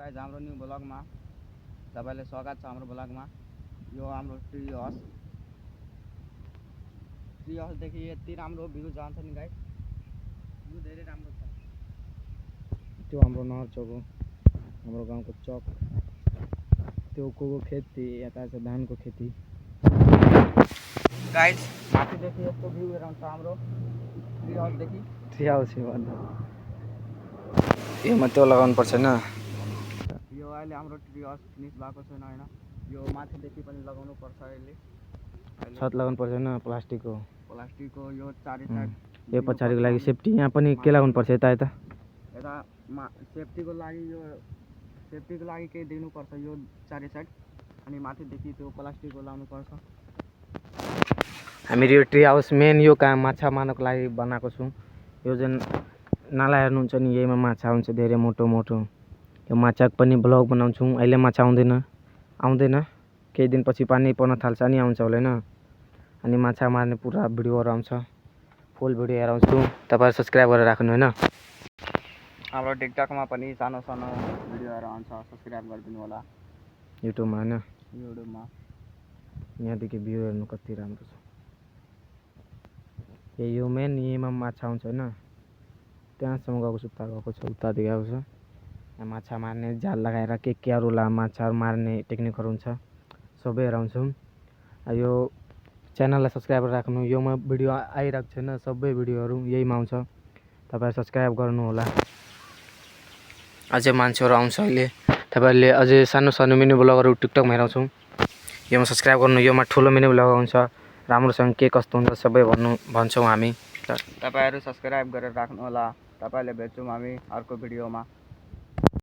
Guys हाम्रो new ब्लगमा तपाईलाई स्वागत छ। हाम्रो ब्लगमा यो हाम्रो ट्री हाउसदेखि यति राम्रो भ्यू जान्छ नि गाइज, भ्यू धेरै राम्रो छ। त्यो हाम्रो नहर चौक हो, हाम्रो गाउँको चौक। त्यो कोको खेती, यता छ धानको खेती। गाइज माथिदेखि यस्तो भ्यू हेराउँछ हाम्रो ट्री हाउसदेखि। ट्री हाउस यो मात्रै लगाउनु पर्छ न। यो अहिले हाम्रो ट्री हाउस फिनिस भएको छैन हैन, यो माथिदेखि पनि लगाउनु पर्छ। अहिले छत लगाउनु पर्छ न, प्लास्टिकको यो चारै साइड। यो पछाडिको लागि सेफ्टी, यहाँ पनि के लगाउनु पर्छ यता सेफ्टीको लागि केही दिनु पर्छ यो चारै साइड। अनि माथिदेखि त्यो प्लास्टिकको लाउनु पर्छ। हामीले यो ट्री हाउस मेन यो काम माछा मार्नको लागि बनाएको छौँ। यो जुन नाला हेर्नुहुन्छ नि, यहीमा माछा हुन्छ धेरै मोटो मोटो। यो माछाको पनि ब्लग बनाउँछौँ। अहिले माछा आउँदैन केही दिनपछि पानी पर्न थाल्छ अनि आउँछ होला हैन। अनि माछा मार्ने पुरा भिडियोहरू आउँछ, फुल भिडियो हेराउँछु। तपाईहरु सब्स्क्राइब गरेर राख्नु हैन। हाम्रो टिकटकमा पनि सानो सानो भिडियोहरू आउँछ, सब्स्क्राइब गरिदिनु होला। युट्युबमा हैन, यहाँदेखि भ्यू हेर्नु कति राम्रो छ। यो मेन यहीँमा माछा आउँछ हैन, त्यहाँसम्म गएको छ, उता गएको छ, उतादेखि आएको छ। माछा मार्ने जाल लगाएर के अरूला माछा मार्ने टेक्निकहरू हुन्छ सबै हेराउँछौँ। यो च्यानललाई सब्स्क्राइब गरेर राख्नु। योमा भिडियो आइरहेको छैन, सबै भिडियोहरू यहीमा आउँछ, तपाईहरु सब्स्क्राइब गर्नु होला। अझै मान्छेहरू आउँछ अहिले, तपाईहरुले अझै सानो सानो मिनी ब्लगहरू टिकटकमा हेराउँछौँ। योमा सब्स्क्राइब गर्नु। योमा ठुलो मिनी ब्लग आउँछ, राम्रोसँग के कस्तो हुन्छ सबै भन्छौँ हामी। तपाईहरु सब्स्क्राइब गरेर राख्नु होला। तपाईलाई भेट्छौँ हामी अर्को भिडियोमा।